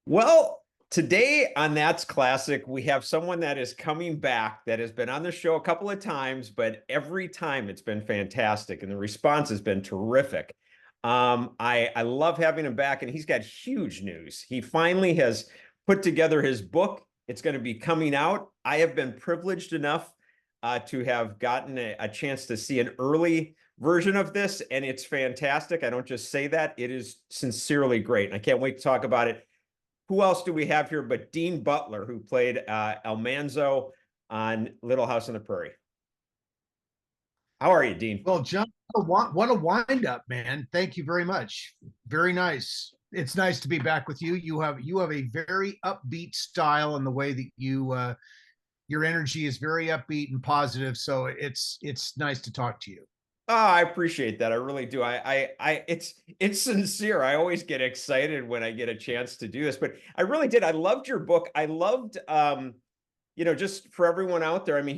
Well, today on That's Classic, we have someone that is coming back that has been on the show a couple of times, but every time it's been fantastic and the response has been terrific. I love having him back, and he's got huge news. He finally has put together his book. It's going to be coming out. I have been privileged enough to have gotten a chance to see an early version of this, and it's fantastic. I don't just say that, it is sincerely great. And I can't wait to talk about it. Who else do we have here but Dean Butler, who played Almanzo on Little House on the Prairie? How are you, Dean? Well, John, what a wind up, man. Thank you very much. Very nice. It's nice to be back with you. You have a very upbeat style in the way that your energy is very upbeat and positive. So it's nice to talk to you. Oh, I appreciate that. I really do. It's sincere. I always get excited when I get a chance to do this, but I really did. I loved your book. I loved, just for everyone out there. I mean,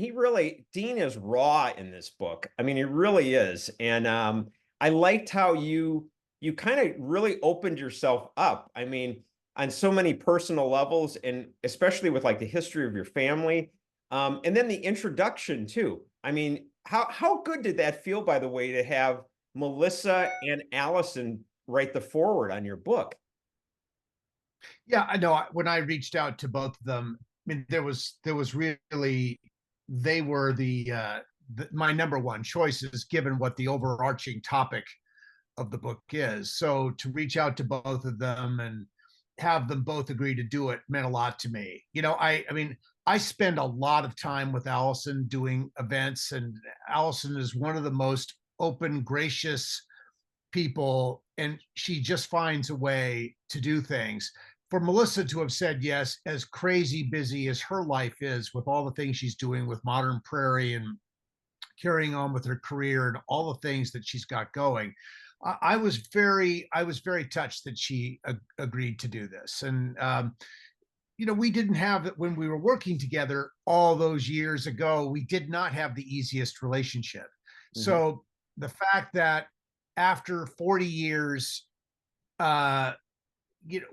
Dean is raw in this book. I mean, he really is. And I liked how you kind of really opened yourself up. I mean, on so many personal levels, and especially with like the history of your family, and then the introduction too. I mean, how good did that feel, by the way, to have Melissa and Alison write the foreword on your book? Yeah, I know. When I reached out to both of them, I mean, there was really they were my number one choices given what the overarching topic of the book is. So to reach out to both of them and have them both agree to do it meant a lot to me. I mean, I spend a lot of time with Alison doing events, and Alison is one of the most open, gracious people, and she just finds a way to do things. For Melissa to have said yes, as crazy busy as her life is with all the things she's doing with Modern Prairie and carrying on with her career and all the things that she's got going, I was very touched that she agreed to do this. And we didn't have it when we were working together all those years ago. We did not have the easiest relationship. Mhm. So the fact that after 40 years, uh,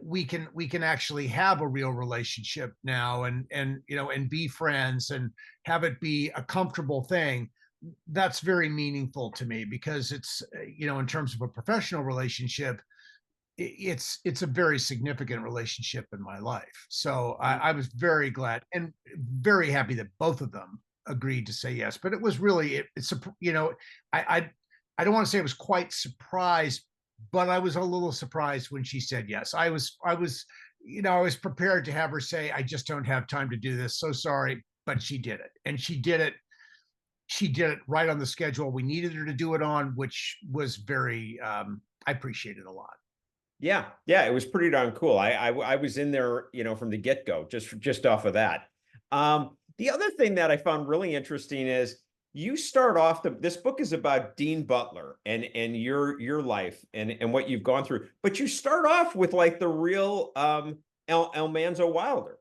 we can actually have a real relationship now, and be friends and have it be a comfortable thing. That's very meaningful to me because it's, in terms of a professional relationship, it's a very significant relationship in my life. So I was very glad and very happy that both of them agreed to say yes. But it was really I I don't want to say I was quite surprised, but I was a little surprised when she said yes. I was prepared to have her say, I just don't have time to do this. So sorry, but she did it, and she did it right on the schedule we needed her to do it on, which was very I appreciate it a lot. Yeah, yeah, it was pretty darn cool. I was in there, from the get-go, just off of that. The other thing that I found really interesting is you start off this book is about Dean Butler and your life and what you've gone through, but you start off with like the real Almanzo Wilder,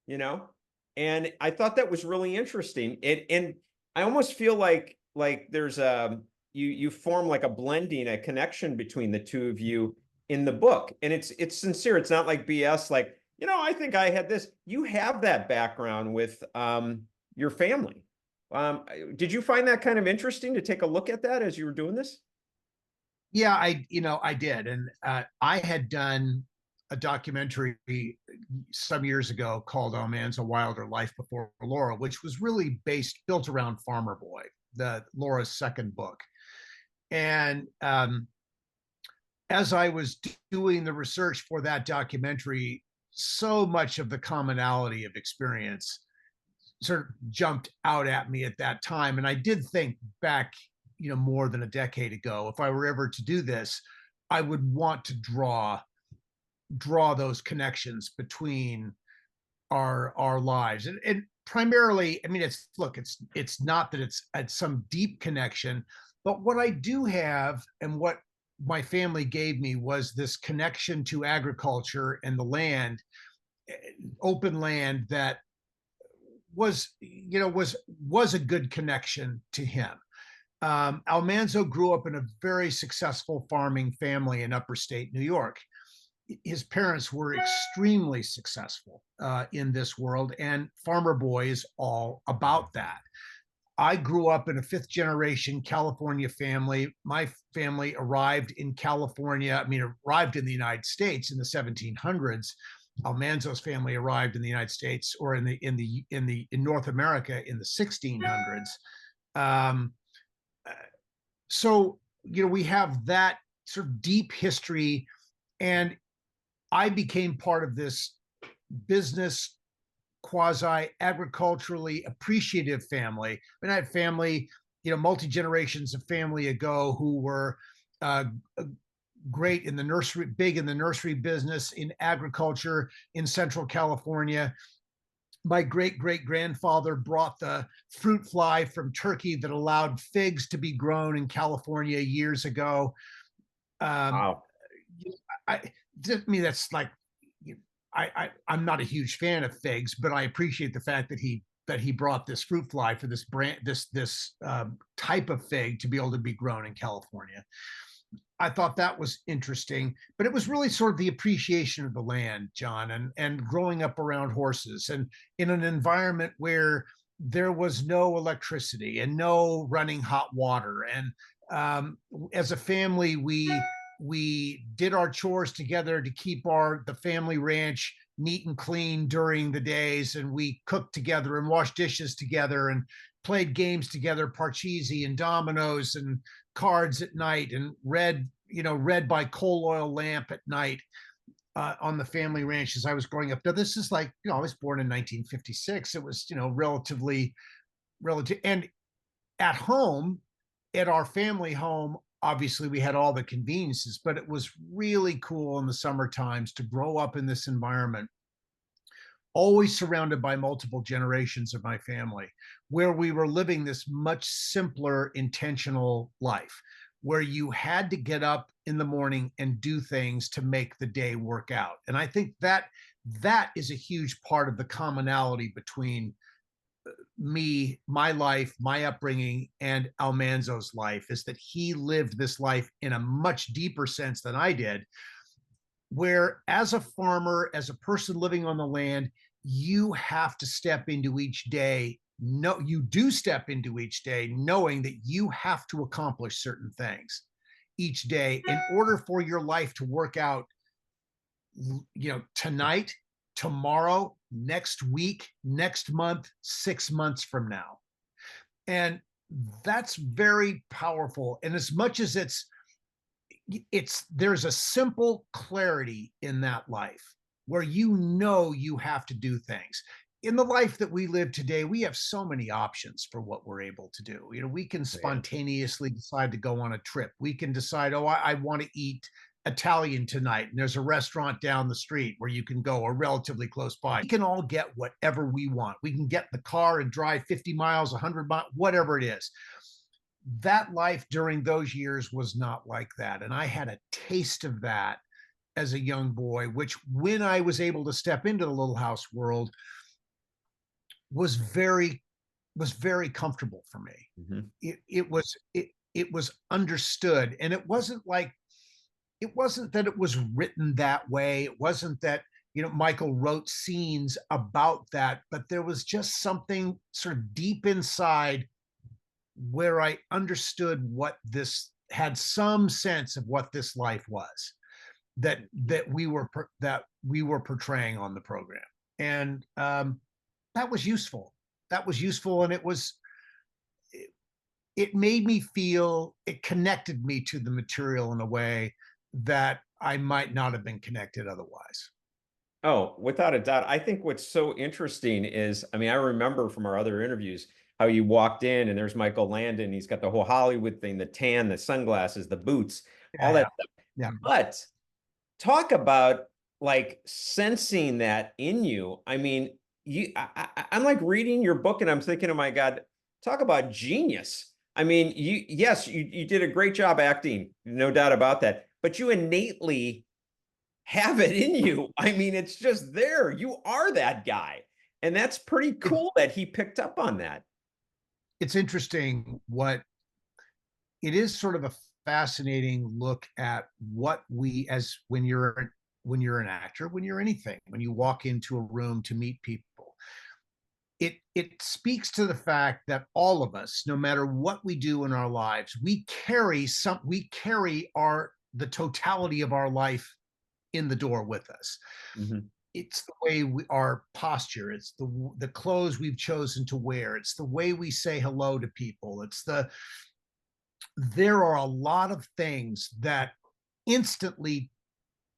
you know, and I thought that was really interesting. And I almost feel like there's you form like a blending, a connection between the two of you in the book, and it's sincere. It's not like BS. Like, I think I had this. You have that background with your family. Did you find that kind of interesting to take a look at that as you were doing this? Yeah, I did, and I had done a documentary some years ago called Almanzo Wilder: Life Before Laura, which was really built around Farmer Boy, the Laura's second book. And as I was doing the research for that documentary, so much of the commonality of experience sort of jumped out at me at that time. And I did think back, more than a decade ago, if I were ever to do this, I would want to draw those connections between our lives. And primarily, I mean, it's not that it's at some deep connection, but what I do have and what my family gave me was this connection to agriculture and the land, open land, that was a good connection to him. Almanzo grew up in a very successful farming family in upper state New York, his parents were extremely successful in this world, and Farmer Boy is all about that. I grew up in a fifth generation California family. My family arrived in California, I mean, arrived in the United States in the 1700s. Almanzo's family arrived in the United States, or in North America in the 1600s. Um, so we have that sort of deep history, and I became part of this business, quasi agriculturally appreciative family. And I had family, multi generations of family ago, who were uh, great in the nursery, big in the nursery business, in agriculture in Central California. My great great grandfather brought the fruit fly from Turkey that allowed figs to be grown in California years ago. Um, Wow. to me, that's like, I'm not a huge fan of figs, but I appreciate the fact that he brought this fruit fly for this brand, this type of fig, to be able to be grown in California. I thought that was interesting, but it was really sort of the appreciation of the land, John, and growing up around horses and in an environment where there was no electricity and no running hot water. And as a family, we did our chores together to keep the family ranch neat and clean during the days, and we cooked together and washed dishes together and played games together, parcheesi and dominoes and cards at night, and read by coal oil lamp at night on the family ranch as I was growing up. Now, this is like, I was born in 1956. It was, relative. And at home, at our family home, obviously we had all the conveniences, but it was really cool in the summer times to grow up in this environment, always surrounded by multiple generations of my family, where we were living this much simpler, intentional life, where you had to get up in the morning and do things to make the day work out. And I think that is a huge part of the commonality between me, my life, my upbringing, and Almanzo's life, is that he lived this life in a much deeper sense than I did, where as a farmer, as a person living on the land, you have to step into each day. No, you do step into each day knowing that you have to accomplish certain things each day in order for your life to work out, tonight, tomorrow, next week, next month, 6 months from now. And that's very powerful. And as much as there's a simple clarity in that life where you have to do things. In the life that we live today, we have so many options for what we're able to do. We can spontaneously decide to go on a trip. We can decide, I want to eat Italian tonight, and there's a restaurant down the street where you can go, or relatively close by. We can all get whatever we want. We can get in the car and drive 50 miles, 100 miles, whatever it is. That life during those years was not like that. And I had a taste of that as a young boy, which, when I was able to step into the Little House world, was very comfortable for me. Mm-hmm. It was understood, and it wasn't that it was written that way. It wasn't that Michael wrote scenes about that, but there was just something sort of deep inside where I understood had some sense of what this life was, that we were portraying on the program. And that was useful. And it made me feel, it connected me to the material in a way that I might not have been connected otherwise. Oh, without a doubt. I think what's so interesting is, I remember from our other interviews how you walked in and there's Michael Landon. He's got the whole Hollywood thing, the tan, the sunglasses, the boots, all that stuff. Yeah. But talk about like sensing that in you. I'm like reading your book and I'm thinking, oh my God, talk about genius. You did a great job acting, no doubt about that, but you innately have it in you. It's just there. You are that guy. And that's pretty cool that he picked up on that. It's interesting it is sort of a fascinating look at what when you're when you're an actor, when you're anything, when you walk into a room to meet people, it speaks to the fact that all of us, no matter what we do in our lives, we carry the totality of our life in the door with us. Mhm. It's the way our posture, it's the clothes we've chosen to wear, it's the way we say hello to people, there are a lot of things that instantly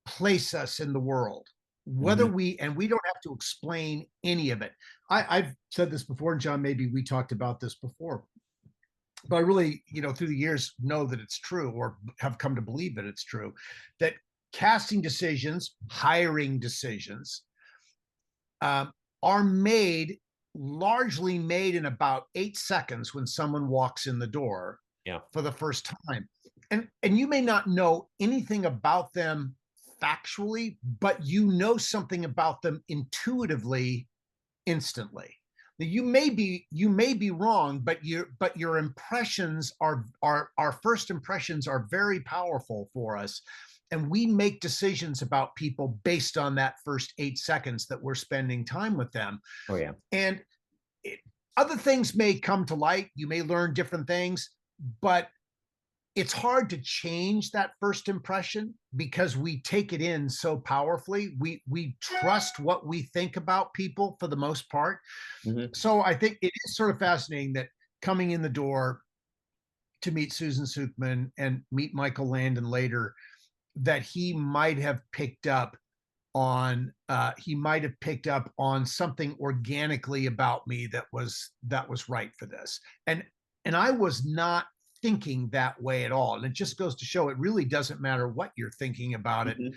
place us in the world, whether Mhm. we don't have to explain any of it. I've said this before, and John, maybe we talked about this before, but I really, through the years know that it's true, or have come to believe that it's true, that casting decisions, hiring decisions, um, are largely made in about 8 seconds when someone walks in the door Yeah. for the first time. And you may not know anything about them factually, but you know something about them intuitively, instantly. You may be wrong, but your impressions our first impressions are very powerful for us, and we make decisions about people based on that first 8 seconds that we're spending time with them. Oh yeah. And it, other things may come to light. You may learn different things, but it's hard to change that first impression because we take it in so powerfully. We trust what we think about people for the most part. Mhm. So I think it is sort of fascinating that coming in the door to meet Susan Sukman and meet Michael Landon later, that he might have picked up on something organically about me that was right for this. And I was not thinking that way at all. And it just goes to show it really doesn't matter what you're thinking about it. Mhm.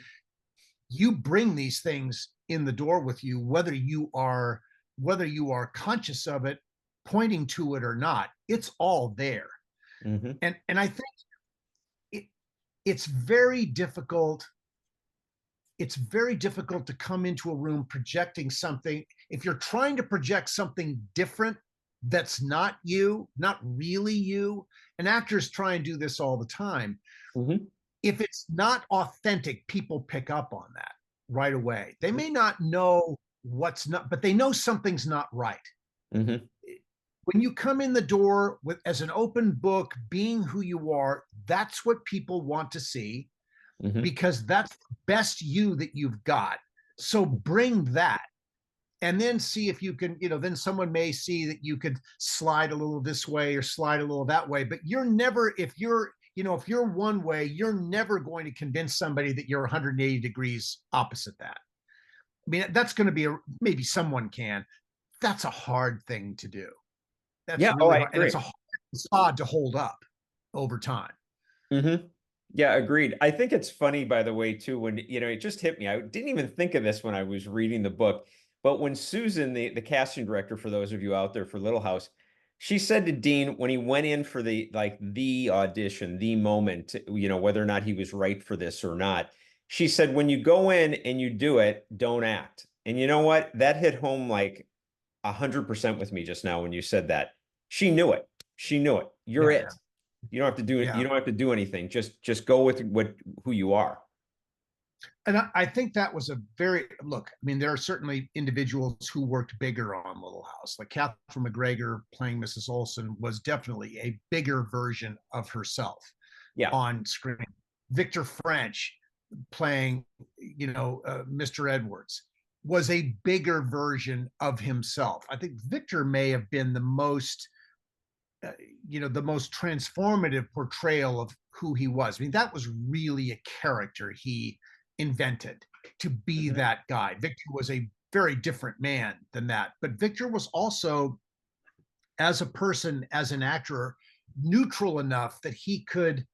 You bring these things in the door with you, whether you are conscious of it, pointing to it or not. It's all there. Mhm. And I think it, it's very difficult to come into a room projecting something. If you're trying to project something different that's not you, not really you, and actors try and do this all the time. Mhm. If it's not authentic, people pick up on that right away. They may not know what's not, but they know something's not right. Mhm. When you come in the door with as an open book, being who you are, that's what people want to see, Mhm. because that's the best you that you've got. So bring that, and then see if you can, then someone may see that you could slide a little this way or slide a little that way. But you're never, if you're one way, you're never going to convince somebody that you're 180 degrees opposite that. I mean, that's going to be maybe someone can. That's a hard thing to do. That's Yeah. Oh, really I hard. And agree. it's a hard facade to hold up over time. Mhm. Yeah, agreed. I think it's funny, by the way, too, when, it just hit me. I didn't even think of this when I was reading the book, but when Susan, the casting director, for those of you out there for Little House, she said to Dean when he went in for the audition, the moment, whether or not he was right for this or not, she said, when you go in and you do it, don't act. And you know what? That hit home like 100% with me just now when you said that. She knew it. She knew it. You're Yeah. it. You don't have to do it. You Yeah. don't have to do anything. Just go with who you are. And I think that was a very look. I mean, there are certainly individuals who worked bigger on Little House, like Katherine MacGregor playing Mrs. Olson was definitely a bigger version of herself Yeah. on screen. Victor French playing, Mr. Edwards was a bigger version of himself. I think Victor may have been uh, the most transformative portrayal of who he was. I mean, that was really a character he invented to be Mhm. that guy. Victor was a very different man than that, but Victor was also, as a person, as an actor, neutral enough that he could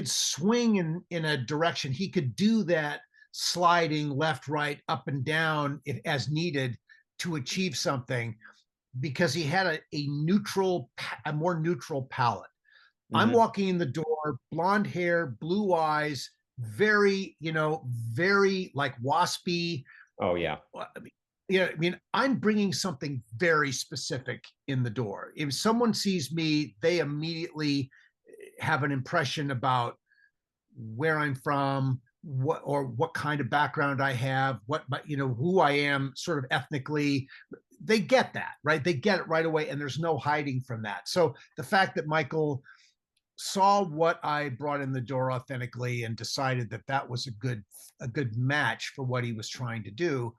swing in a direction. He could do that sliding left, right, up and down if, as needed to achieve something, because he had a more neutral palette. I'm Mhm. walking in the door, blonde hair, blue eyes, very, very like waspy. Oh yeah. I mean, I'm bringing something very specific in the door. If someone sees me, they immediately have an impression about where I'm from, what kind of background I have, who I am sort of ethnically. They get that, right? They get it right away, and there's no hiding from that. So the fact that Michael saw what I brought in the door authentically and decided that that was a good match for what he was trying to do,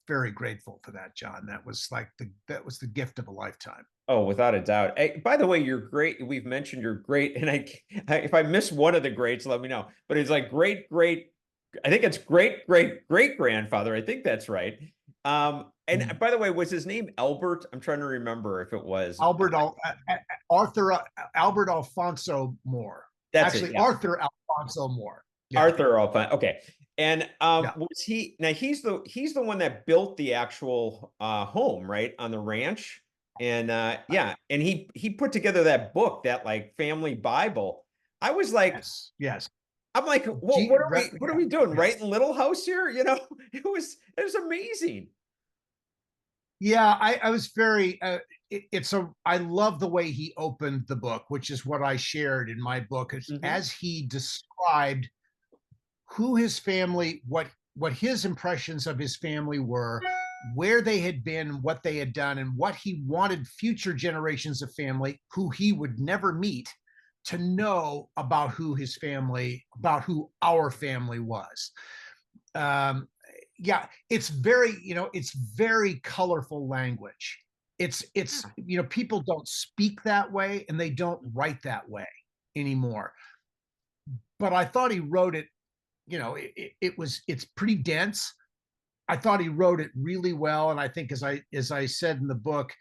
very grateful for that, John. That was the gift of a lifetime. Oh, without a doubt. Hey, by the way, you're great. We've mentioned you're great, and if I miss one of the greats, let me know. But it's like great. I think it's great grandfather. I think that's right. And by the way, was his name Albert? I'm trying to remember if it was Albert Arthur Albert Alfonso Moore. That's it. Actually, Yeah. Arthur Alfonso Moore. Yeah. Arthur Alpine. Okay. And Yeah. was he now he's the one that built the actual home, right, on the ranch. And yeah, and he put together that book, that like family Bible. I was like, Yes. I'm like, what are we doing? Yes. Right in Little House here? You know, it was amazing. Yeah, I was very I love the way he opened the book, which is what I shared in my book, as he described who his family, what his impressions of his family were, where they had been, what they had done, and what he wanted future generations of family who he would never meet to know about who our family was. Yeah, it's very colorful language. It's people don't speak that way, and they don't write that way anymore. But I thought he wrote it, it's pretty dense. I thought he wrote it really well. And I think, as I said in the book,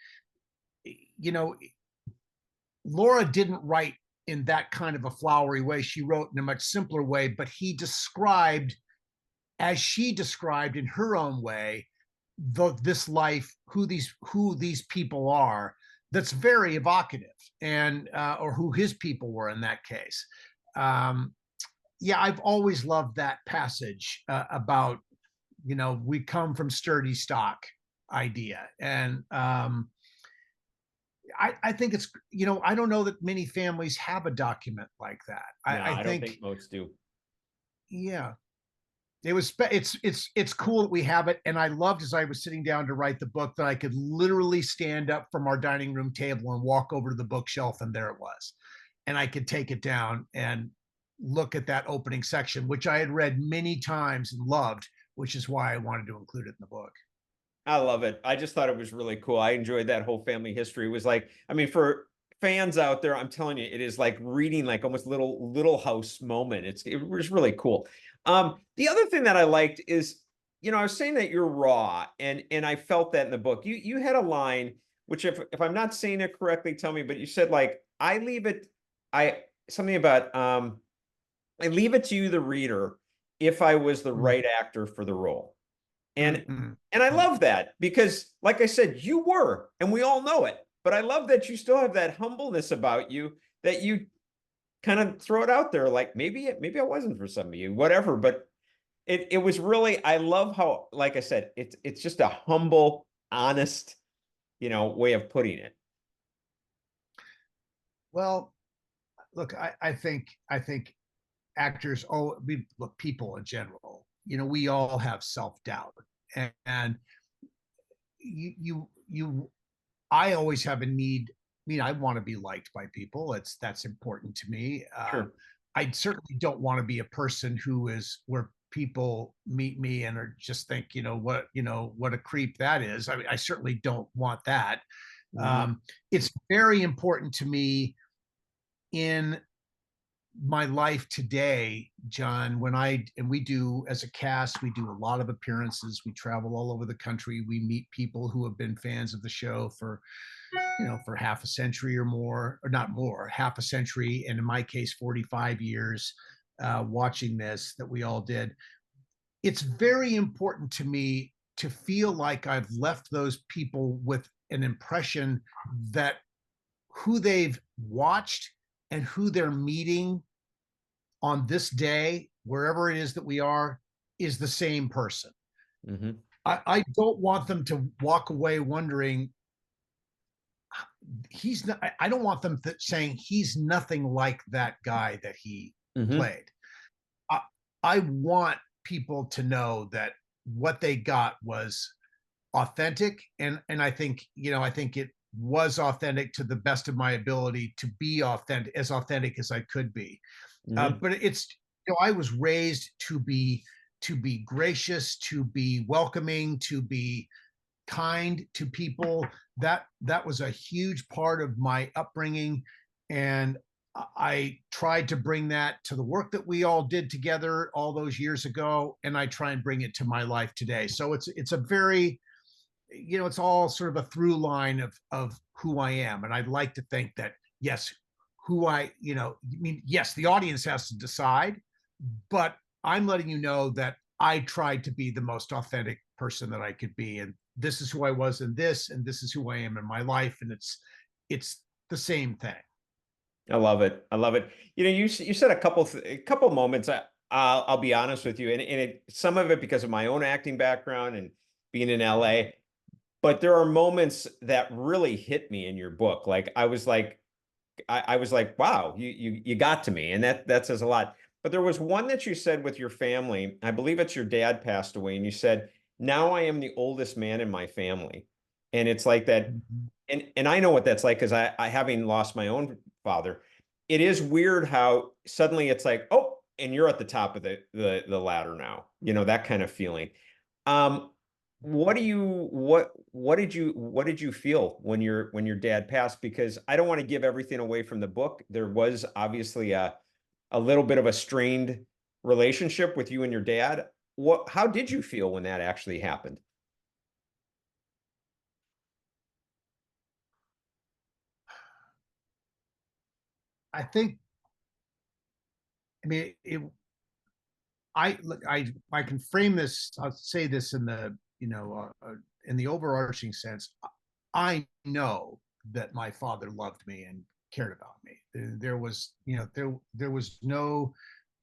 Laura didn't write in that kind of a flowery way. She wrote in a much simpler way, but he described, as she described in her own way, this life, who these people are. That's very evocative, and or who his people were in that case. Yeah, I've always loved that passage about, we come from sturdy stock idea. And I think it's, I don't know that many families have a document like that. No, I don't think most do. Yeah. It's cool that we have it. And I loved, as I was sitting down to write the book, that I could literally stand up from our dining room table and walk over to the bookshelf, and there it was. And I could take it down and look at that opening section, which I had read many times and loved, which is why I wanted to include it in the book. I love it. I just thought it was really cool. I enjoyed that whole family history. It was like, I mean, for fans out there, I'm telling you, it is like reading like almost Little House moment. It was really cool. The other thing that I liked is, I was saying that you're raw, and I felt that in the book. You had a line, which if I'm not saying it correctly, tell me, but you said like, something about I leave it to you, the reader, if I was the right actor for the role. And I love that, because like I said, you were, and we all know it, but I love that you still have that humbleness about you, that you kind of throw it out there. Like maybe I wasn't for some of you, whatever, but it was really, I love how, like I said, it's just a humble, honest, way of putting it. Well, look, I think actors, people in general, we all have self-doubt, and I always have a need. I mean, I want to be liked by people. That's important to me. Sure. I certainly don't want to be a person where people meet me and are just think, what a creep that is. I mean, I certainly don't want that. It's very important to me in my life today, John, we do, as a cast, we do a lot of appearances. We travel all over the country. We meet people who have been fans of the show for half a century or more, or not more, half a century, and in my case, 45 years, watching this, that we all did. It's very important to me to feel like I've left those people with an impression that who they've watched and who they're meeting on this day, wherever it is that we are, is the same person. I don't want them to walk away wondering, I don't want them saying he's nothing like that guy that he played. I want people to know that what they got was authentic. And I think, I think it was authentic to the best of my ability to be authentic as I could be. Mhm. But it's, I was raised to be gracious, to be welcoming, to be kind to people. That was a huge part of my upbringing, and I tried to bring that to the work that we all did together all those years ago, and I try and bring it to my life today. So it's a very, it's all sort of a through line of who I am, and I'd like to think that, yes, who I, I mean, yes, the audience has to decide, but I'm letting you know that I tried to be the most authentic person that I could be, and this is who I was in this, and this is who I am in my life, and it's the same thing. I love it. I love it. You said a couple moments. I'll be honest with you, and some of it because of my own acting background and being in LA. But there are moments that really hit me in your book. Like I was like, wow, you got to me, and that says a lot. But there was one that you said with your family. I believe it's your dad passed away, and you said, "Now I am the oldest man in my family," and it's like that. Mhm. And I know what that's like because I having lost my own father, it is weird how suddenly it's like, oh, and you're at the top of the ladder now. That kind of feeling. Um, what did you feel when your dad passed? Because I don't want to give everything away from the book. There was obviously a little bit of a strained relationship with you and your dad. How did you feel when that actually happened? I think, I mean, I look, I can frame this. I'll say this in the, in the overarching sense. I know that my father loved me and cared about me. There was, there was no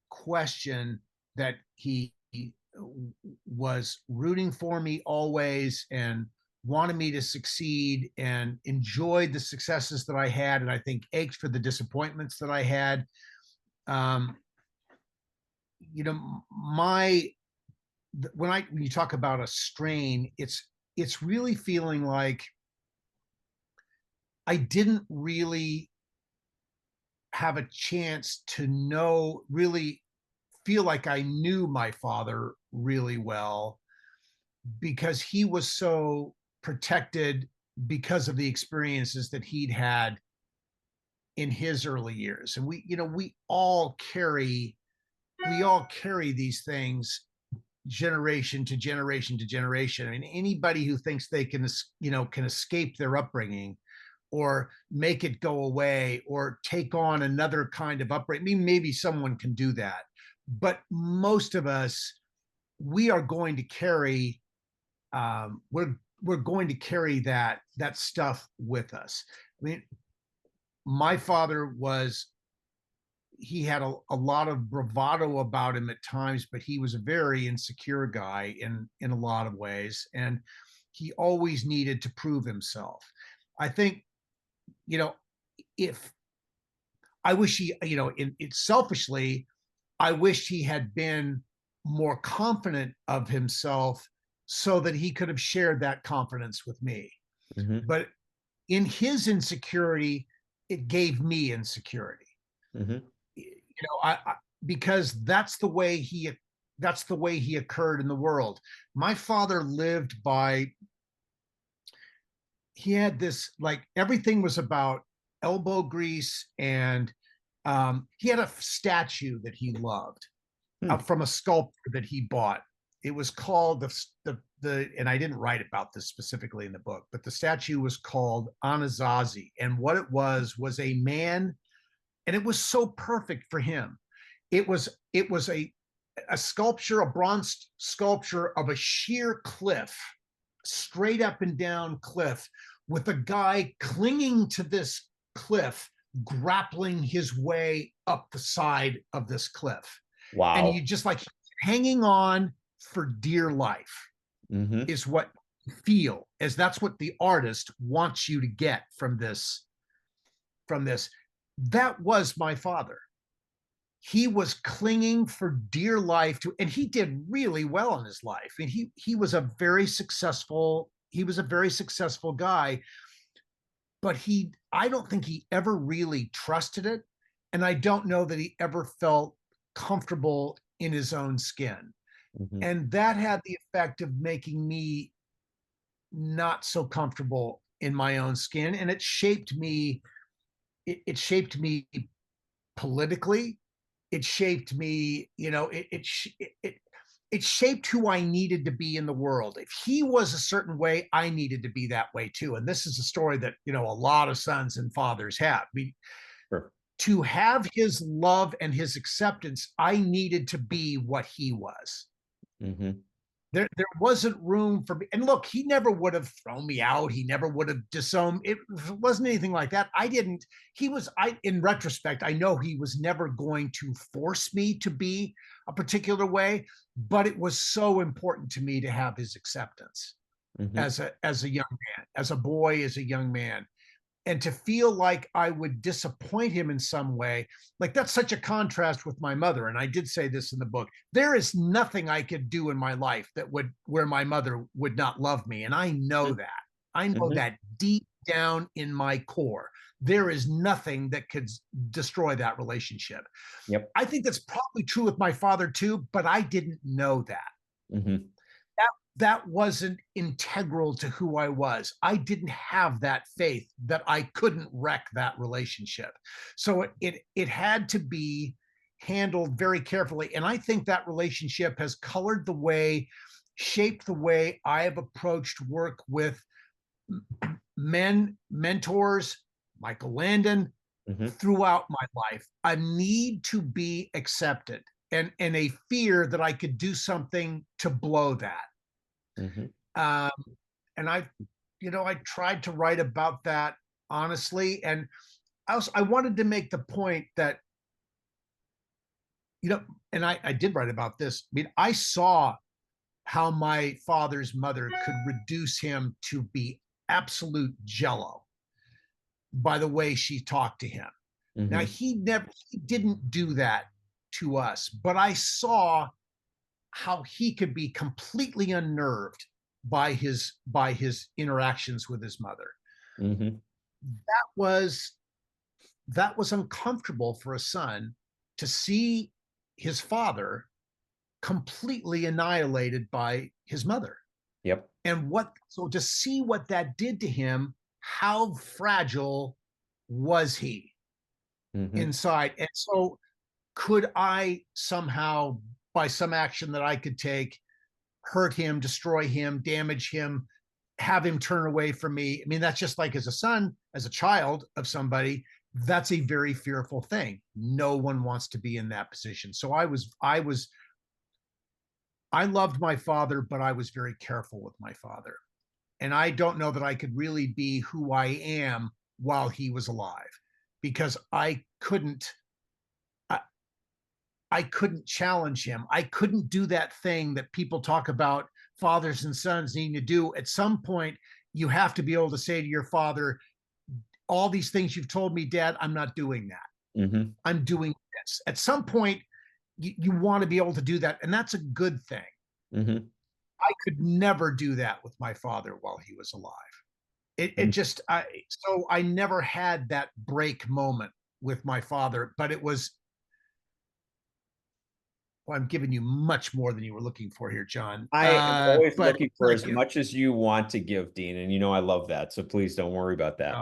question that he was rooting for me always and wanted me to succeed and enjoyed the successes that I had, and I think ached for the disappointments that I had. Um, my when you talk about a strain, it's really feeling like I didn't really have a chance to really feel like I knew my father really well, because he was so protected because of the experiences that he'd had in his early years. And we all carry these things generation to generation to generation. I mean, anybody who thinks they can, can escape their upbringing or make it go away or take on another kind of upbringing. I mean, maybe someone can do that, but most of us, we are going to carry, we're going to carry that stuff with us. I mean, my father was, he had a lot of bravado about him at times, but he was a very insecure guy in a lot of ways, and he always needed to prove himself. I think, you know, if I wish he, it selfishly, I wished he had been more confident of himself so that he could have shared that confidence with me. Hmm. But in his insecurity, it gave me insecurity. Hmm. Because that's the way he occurred in the world. My father lived by, he had this, like, everything was about elbow grease, and he had a statue that he loved Hmm. from a sculptor that he bought. It was called and I didn't write about this specifically in the book, but the statue was called Anasazi, and what it was a man, and it was so perfect for him. It was a sculpture, a bronze sculpture of a sheer cliff, straight up and down cliff, with a guy clinging to this cliff, grappling his way up the side of this cliff. And you Wow. just like hanging on for dear life Hmm. is what you feel, as that's what the artist wants you to get from this. That was my father. he was clinging for dear life to, and he did really well in his life. And he was a very successful, guy, but I don't think he ever really trusted it. And I don't know that he ever felt comfortable in his own skin. Mhm. And that had the effect of making me not so comfortable in my own skin. And it shaped me, it shaped me politically. It shaped me, it shaped who I needed to be in the world. If he was a certain way, I needed to be that way too. And this is a story that, a lot of sons and fathers have. I mean, Sure. to have his love and his acceptance, I needed to be what he was. Mhm. There wasn't room for me. And look, he never would have thrown me out. He never would have disowned. It wasn't anything like that. In retrospect, I know he was never going to force me to be a particular way, but it was so important to me to have his acceptance Mhm. as a young man, as a boy, as a young man. And to feel like I would disappoint him in some way, like that's such a contrast with my mother. And I did say this in the book. There is nothing I could do in my life where my mother would not love me. And I know Mhm. that. I know Mhm. that deep down in my core. There is nothing that could destroy that relationship. Yep. I think that's probably true with my father too, but I didn't know that. Mhm. That wasn't integral to who I was. I didn't have that faith that I couldn't wreck that relationship. So it had to be handled very carefully. And I think that relationship has colored the way, shaped the way I have approached work with mentors, Michael Landon, Mhm. throughout my life. A need to be accepted and a fear that I could do something to blow that. Mhm. Um, and I tried to write about that honestly. And I wanted to make the point that, and I did write about this. I mean, I saw how my father's mother could reduce him to be absolute jello by the way she talked to him. Now, Mhm. he didn't do that to us, but I saw how he could be completely unnerved by his interactions with his mother. Mhm. That was that was uncomfortable for a son to see his father completely annihilated by his mother. Yep. And to see what that did to him, how fragile was he Mhm. inside? And so could I somehow, by some action that I could take, hurt him, destroy him, damage him, have him turn away from me? I mean, that's just like as a son, as a child of somebody, that's a very fearful thing. No one wants to be in that position. So I loved my father, but I was very careful with my father. And I don't know that I could really be who I am while he was alive because I, I couldn't challenge him. I couldn't do that thing that people talk about fathers and sons needing to do. At some point, you have to be able to say to your father, all these things you've told me, Dad, I'm not doing that. Mhm. I'm doing this. At some point, you want to be able to do that. And that's a good thing. Mhm. I could never do that with my father while he was alive. It Mhm. just, so I never had that break moment with my father, but it was, well, I'm giving you much more than you were looking for here, John. I am always But looking for thank as you. much as you want to give, Dean, and I love that. So please don't worry about that.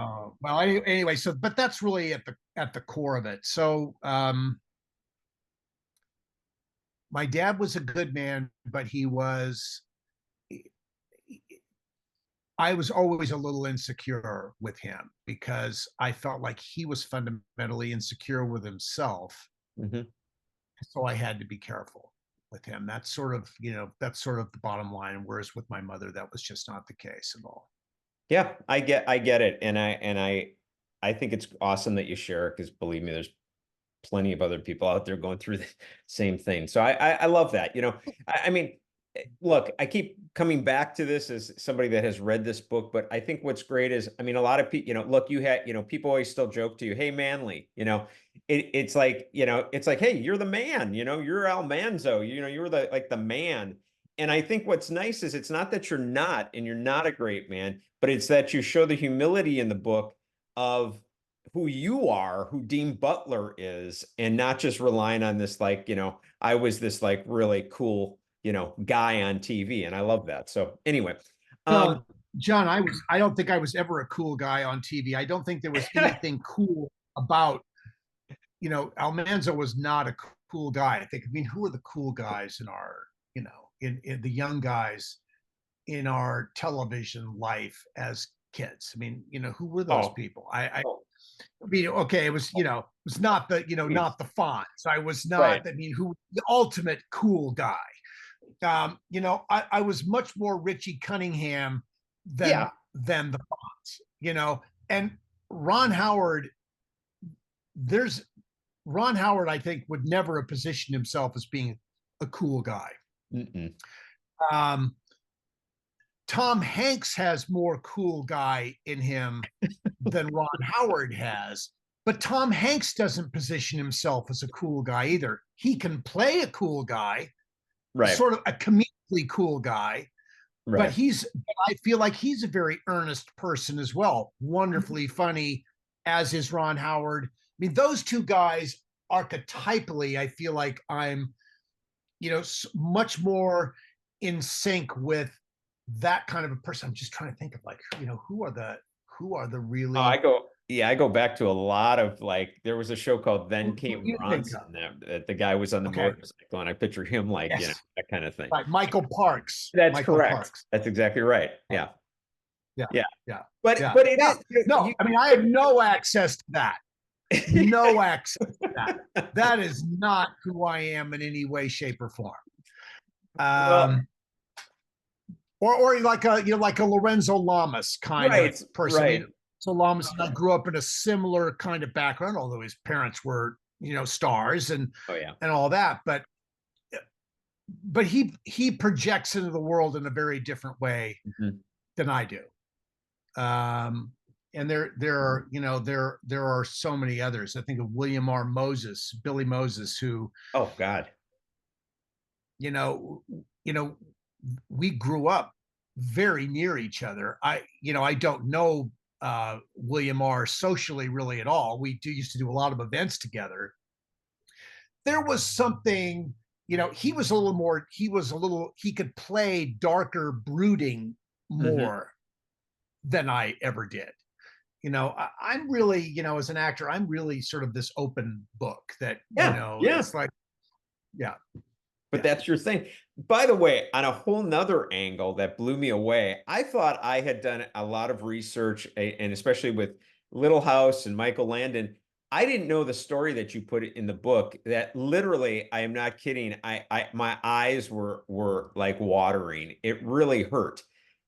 Well, anyway, so but that's really at the core of it. So my dad was a good man, but I was always a little insecure with him because I felt like he was fundamentally insecure with himself. Mhm. So I had to be careful with him. That's sort of the bottom line. Whereas with my mother, that was just not the case at all. Yeah, I get it, and I think it's awesome that you share it because believe me, there's plenty of other people out there going through the same thing. So I love that. I mean, look, I keep coming back to this as somebody that has read this book, but I think what's great is, I mean, a lot of people, look, you had, people always still joke to you, hey, Manly, it's like, it's like, hey, you're the man, you're Almanzo, you're the like the man. And I think what's nice is it's not that you're not, and you're not a great man, but it's that you show the humility in the book of who you are, who Dean Butler is, and not just relying on this, like, I was this like really cool, guy on TV. And I love that. So anyway, Well, John, I don't think I was ever a cool guy on TV. I don't think there was anything cool about, Almanzo was not a cool guy. I mean, who are the cool guys in our, in the young guys in our television life as kids? I mean, who were those oh, people? I mean, okay, it was, it was not the, not the Fonz. I was right. not, I mean, who the ultimate cool guy. I was much more Richie Cunningham Yeah. than the Fonz, and Ron Howard, there's Ron Howard, I think, would never have positioned himself as being a cool guy. Mm-mm. Um, Tom Hanks has more cool guy in him than Ron Howard has, but Tom Hanks doesn't position himself as a cool guy either. He can play a cool guy, Right. sort of a comedically cool guy, but Right. I feel like he's a very earnest person as well. Wonderfully funny, as is Ron Howard. I mean, those two guys archetypally, I feel like I'm, much more in sync with that kind of a person. I'm just trying to think of like, who are the Oh, really. I go back to a lot of like, there was a show called Then Who do Came you think of? Bronson that the guy was on the Okay. motorcycle, and I picture him like, Yes. that kind of thing. Right. Michael Parks. That's Michael correct. Parks. That's exactly right. Yeah. Yeah. Yeah. Yeah. But Yeah. but it Yeah. is No, I mean, I have no access to that. No access to that. you, That is not who I am in any way, shape, or form. well, Um, or like a Lorenzo Lamas kind of right, person. I right. mean, so Lamas and I grew up in a similar kind of background, although his parents were, stars Oh yeah. and all that. But he projects into the world in a very different way Mhm. than I do. And there are there are so many others. I think of William R. Moses, Billy Moses, who Oh God. you know you know we grew up very near each other. I don't know William R. socially really at all. We used to do a lot of events together. There was something, he could play darker, brooding Mhm. more than I ever did. I'm really, as an actor, I'm really sort of this open book that, Yeah, yeah. it's like, yeah, But yeah. that's your thing. By the way, on a whole nother angle that blew me away, I thought I had done a lot of research, and especially with Little House and Michael Landon. I didn't know the story that you put in the book, that literally, I am not kidding. My eyes were like watering. It really hurt.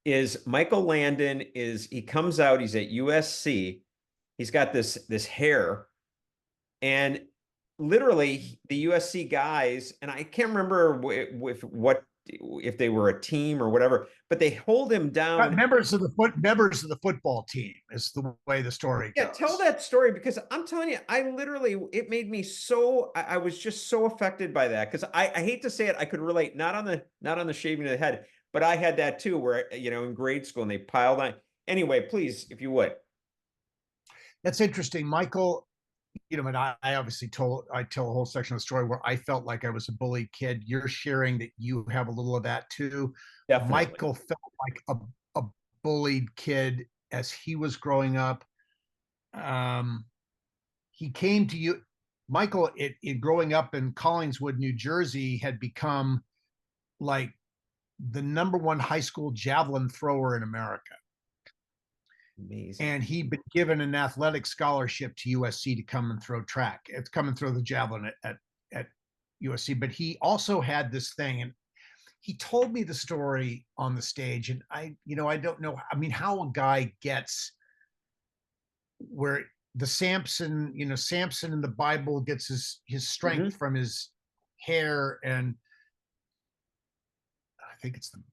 Is Michael Landon he comes out, he's at USC. He's got this hair, and literally the USC guys, and I can't remember with what, if they were a team or whatever, but they hold him down. Members of the football team is the way the story Yeah, tell goes. that story, because I'm telling you, I literally, it made me so, I was just so affected by that, because I hate to say it, I could relate, not on the shaving of the head, but I had that too, where in grade school and they piled on. Anyway, please, if you would. That's interesting, Michael. And I obviously I tell a whole section of the story where I felt like I was a bullied kid. You're sharing that you have a little of that too. Definitely. Michael felt like a bullied kid as he was growing up. He came to you, Michael, it growing up in Collingswood, New Jersey, had become like the number one high school javelin thrower in America. Amazing. And he'd been given an athletic scholarship to USC to come and throw track. It's come and throw the javelin at USC. But he also had this thing, and he told me the story on the stage. And I don't know. I mean, how a guy gets where Samson in the Bible gets his strength from his hair, and I think it's the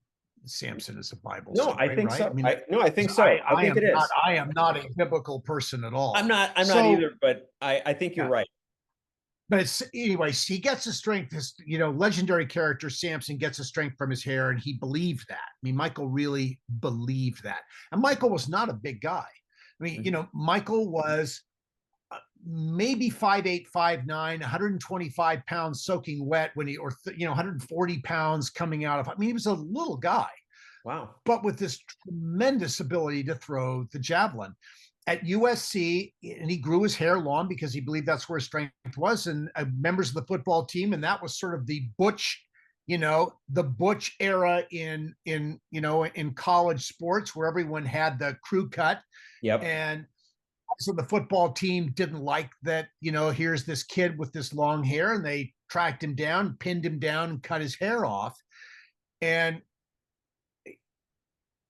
Samson is a Bible No, I story, think right? so. I mean, I think so. I think it is. I am not a biblical person at all. I'm not So either, but I think you're yeah, right. but it's anyways, he gets his strength, his, legendary character Samson gets his strength from his hair, and he believed that. I mean, Michael really believed that. And Michael was not a big guy. I mean, Michael was maybe 5'8", 5'9", 125 pounds soaking wet when 140 pounds coming out of, I mean, he was a little guy. Wow. But with this tremendous ability to throw the javelin. At USC, and he grew his hair long because he believed that's where his strength was, and members of the football team, and that was sort of the butch, the butch era in college sports, where everyone had the crew cut. Yep. And so the football team didn't like that, here's this kid with this long hair, and they tracked him down, pinned him down, and cut his hair off. And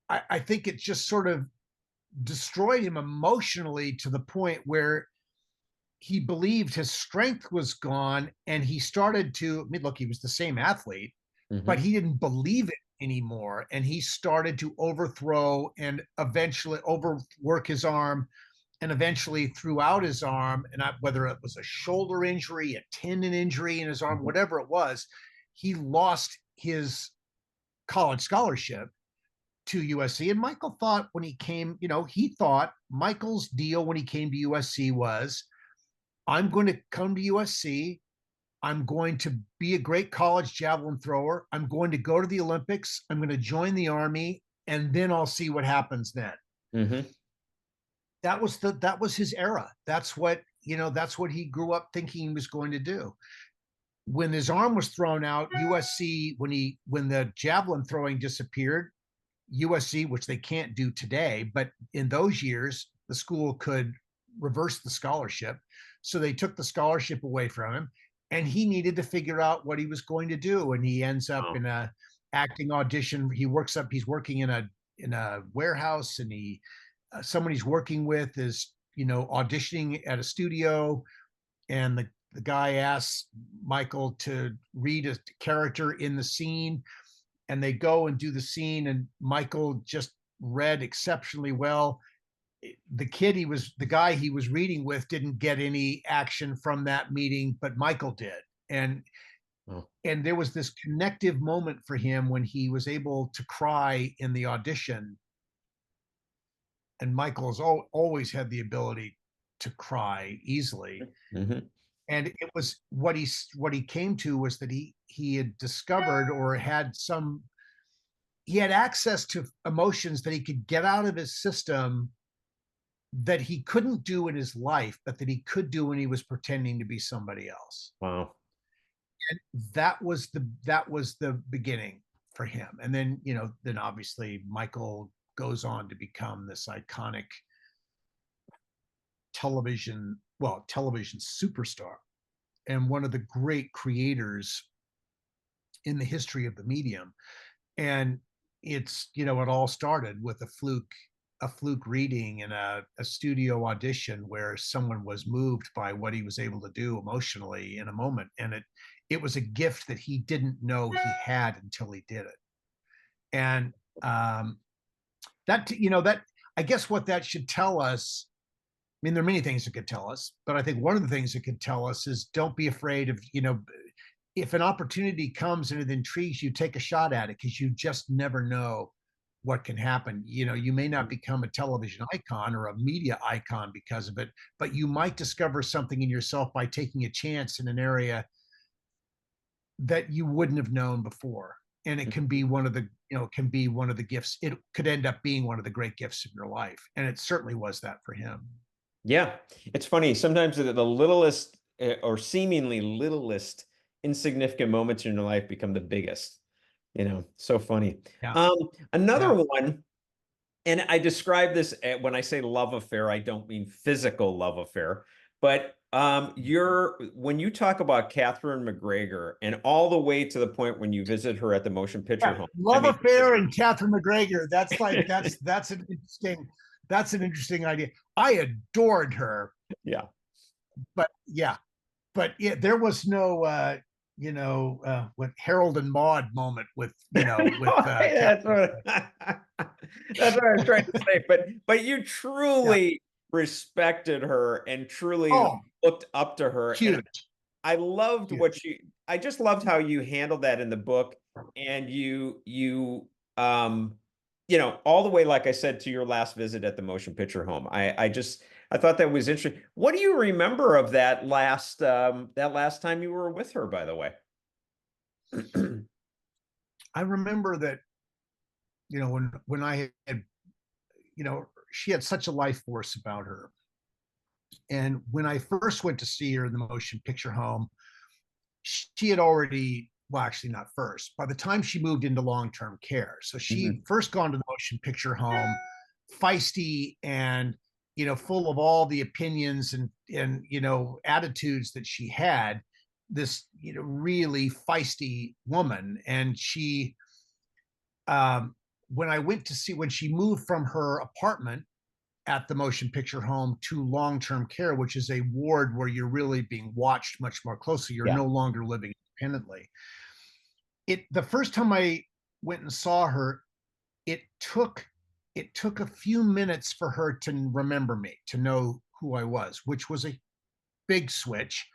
I think it just sort of destroyed him emotionally to the point where he believed his strength was gone, and he started to, I mean, look, he was the same athlete, but he didn't believe it anymore. And he started to overthrow and eventually overwork his arm, and eventually threw out his arm. And whether it was a shoulder injury, a tendon injury in his arm, whatever it was, he lost his college scholarship to USC. And Michael thought when he came, he thought Michael's deal when he came to USC was, I'm going to come to USC. I'm going to be a great college javelin thrower. I'm going to go to the Olympics. I'm going to join the Army, and then I'll see what happens then. That was his era. That's what he grew up thinking he was going to do. When his arm was thrown out, USC, when the javelin throwing disappeared, USC, which they can't do today, but in those years, the school could reverse the scholarship. So they took the scholarship away from him, and he needed to figure out what he was going to do. And he ends up in a acting audition. He's working in a warehouse, and someone he's working with is, auditioning at a studio. And the guy asks Michael to read a character in the scene, and they go and do the scene, and Michael just read exceptionally well. The guy he was reading with didn't get any action from that meeting, but Michael did. And there was this connective moment for him when he was able to cry in the audition. And Michael's always had the ability to cry easily. And it was what he came to was that he had discovered, or he had access to emotions that he could get out of his system that he couldn't do in his life, but that he could do when he was pretending to be somebody else. Wow. And that was the beginning for him. And then, then obviously Michael goes on to become this iconic television superstar, and one of the great creators in the history of the medium. And it's, it all started with a fluke reading in a studio audition where someone was moved by what he was able to do emotionally in a moment. And it was a gift that he didn't know he had until he did it. And that I guess what that should tell us, I mean, there are many things it could tell us, but I think one of the things it could tell us is don't be afraid of, if an opportunity comes and it intrigues you, take a shot at it, because you just never know what can happen. You may not become a television icon or a media icon because of it, but you might discover something in yourself by taking a chance in an area that you wouldn't have known before. And it can be one of the gifts. It could end up being one of the great gifts of your life. And it certainly was that for him. Yeah. It's funny. Sometimes the littlest or seemingly littlest insignificant moments in your life become the biggest, so funny. Yeah. Another one, and I describe this when I say love affair, I don't mean physical love affair, but when you talk about Katherine MacGregor and all the way to the point when you visit her at the motion picture home. Love affair and Katherine MacGregor. That's like, that's an interesting idea. I adored her. Yeah. But there was no, what Harold and Maude moment with, that's what I was trying to say. But you truly respected her and truly looked up to her. Huge. I loved Yeah. what I just loved how you handled that in the book. And um, all the way, like I said, to your last visit at the motion picture home. I thought that was interesting. What do you remember of that last time you were with her, by the way? I remember that, when I had, she had such a life force about her. And when I first went to see her in the motion picture home, she had already, well, actually not first, by the time she moved into long-term care. So she Mhm. first gone to the motion picture home, feisty and, full of all the opinions and, attitudes that she had, this, really feisty woman. And she, um, when she moved from her apartment at the motion picture home to long-term care, which is a ward where you're really being watched much more closely. You're Yeah. no longer living independently. The first time I went and saw her, it took it took a few minutes for her to remember me, to know who I was, which was a big switch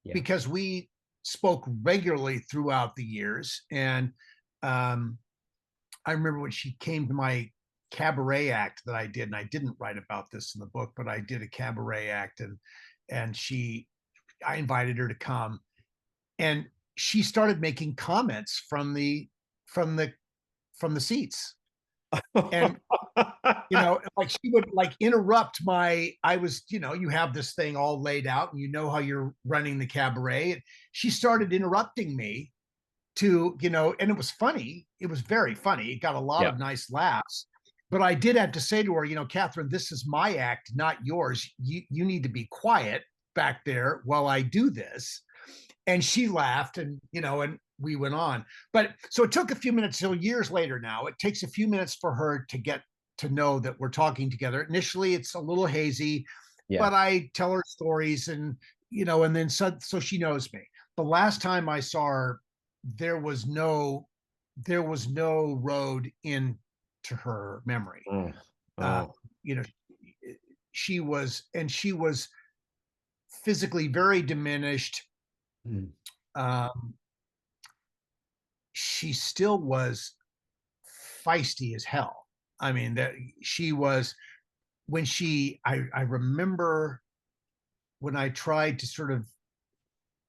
Yeah. because we spoke regularly throughout the years. And um, I remember when she came to my cabaret act that I did, and I didn't write about this in the book, but I did a cabaret act, and I invited her to come, and she started making comments from the from the seats, and like she would like interrupt I was, you have this thing all laid out, and how you're running the cabaret. And she started interrupting me and it was funny. It was very funny. It got a lot Yeah. of nice laughs. But I did have to say to her, Catherine, this is my act, not yours. You need to be quiet back there while I do this. And she laughed, and we went on. But so it took a few minutes till years later now. It takes a few minutes for her to get to know that we're talking together. Initially, it's a little hazy, Yeah. but I tell her stories and then so she knows me. The last time I saw her, there was no there was no road into her memory. Oh. Uh, Oh. you know, she was physically very diminished. Mm. Um, she still was feisty as hell. I mean, that she was when I remember when I tried to sort of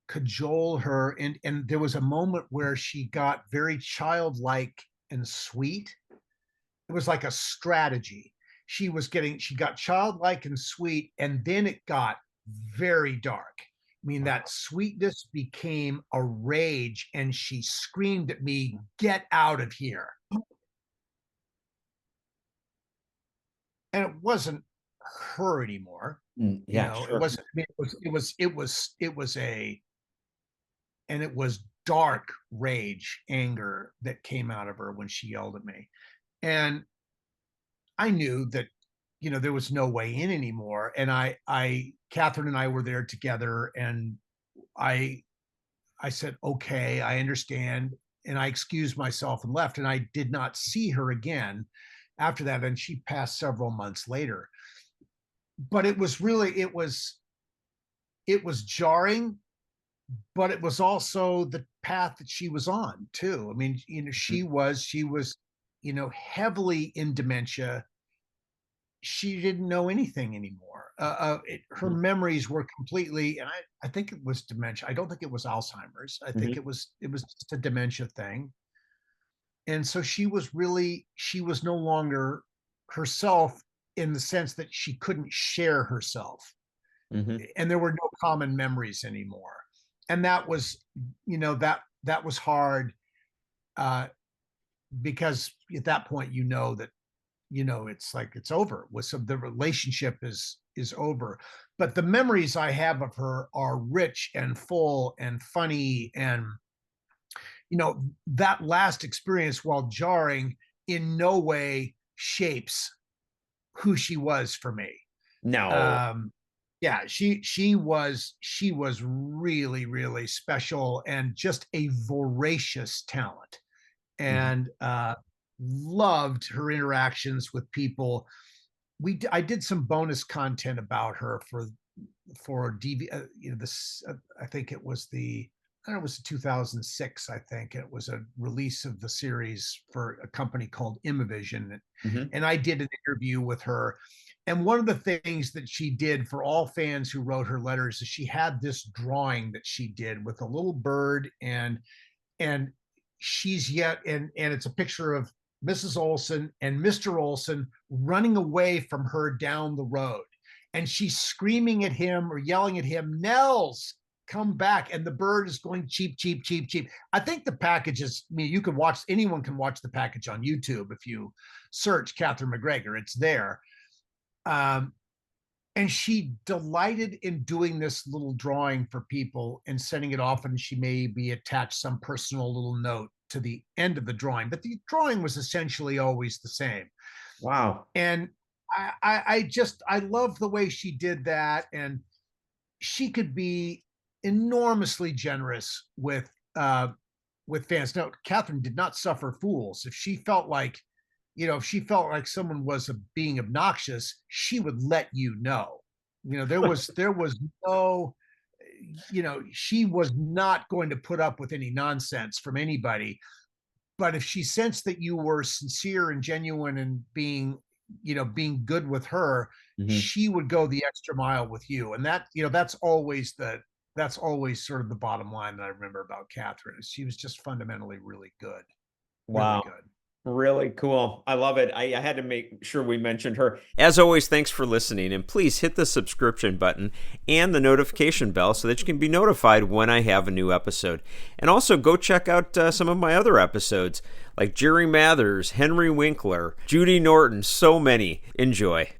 cajole her, and there was a moment where she got very childlike and sweet. It was like a strategy. She got childlike and sweet, and then it got very dark. I mean, that sweetness became a rage, and she screamed at me, "Get out of here." And it wasn't her anymore. Yeah, It sure. wasn't. I mean, it was it was dark rage, anger that came out of her when she yelled at me. And I knew that, there was no way in anymore. And Catherine and I were there together, and I, I said, okay, I understand. And I excused myself and left, and I did not see her again after that. And she passed several months later. But it was jarring, but it was also the path that she was on too. I mean, she was, heavily in dementia. She didn't know anything anymore. Her Mhm. memories were completely, and I think it was dementia. I don't think it was Alzheimer's. I think Mhm. it was just a dementia thing. And so she was no longer herself in the sense that she couldn't share herself, Mhm. and there were no common memories anymore. And that was, that was hard, uh, because at that point, that, it's like it's over with some the relationship is over. But the memories I have of her are rich and full and funny. And that last experience, while jarring, in no way shapes who she was for me. No. um yeah, she was really, really special, and just a voracious talent. Mhm. And loved her interactions with people. I did some bonus content about her for for DV, this, I think it was I don't know, it was 2006. I think it was a release of the series for a company called Imavision. Mhm. And I did an interview with her. And one of the things that she did for all fans who wrote her letters is she had this drawing that she did with a little bird, and she's yet and it's a picture of Mrs. Olson and Mr. Olson running away from her down the road. And she's screaming at him or yelling at him, Nels, come back. And the bird is going cheep, cheep, cheep, cheep. I think the package is, I mean, you can watch, anyone can watch the package on YouTube. If you search Katherine MacGregor, it's there. And she delighted in doing this little drawing for people and sending it off, and she maybe attached some personal little note to the end of the drawing, but the drawing was essentially always the same. Wow. And I love the way she did that, and she could be enormously generous with fans. Now, Katherine did not suffer fools. If she felt like someone was being obnoxious, she would let you know. There was no, she was not going to put up with any nonsense from anybody. But if she sensed that you were sincere and genuine and being good with her, Mhm. she would go the extra mile with you. And that's always sort of the bottom line that I remember about Katherine. Is she was just fundamentally really good. Really Wow. good. Really cool. I love it. I had to make sure we mentioned her. As always, thanks for listening, and please hit the subscription button and the notification bell so that you can be notified when I have a new episode. And also go check out some of my other episodes, like Jerry Mathers, Henry Winkler, Judy Norton, so many. Enjoy.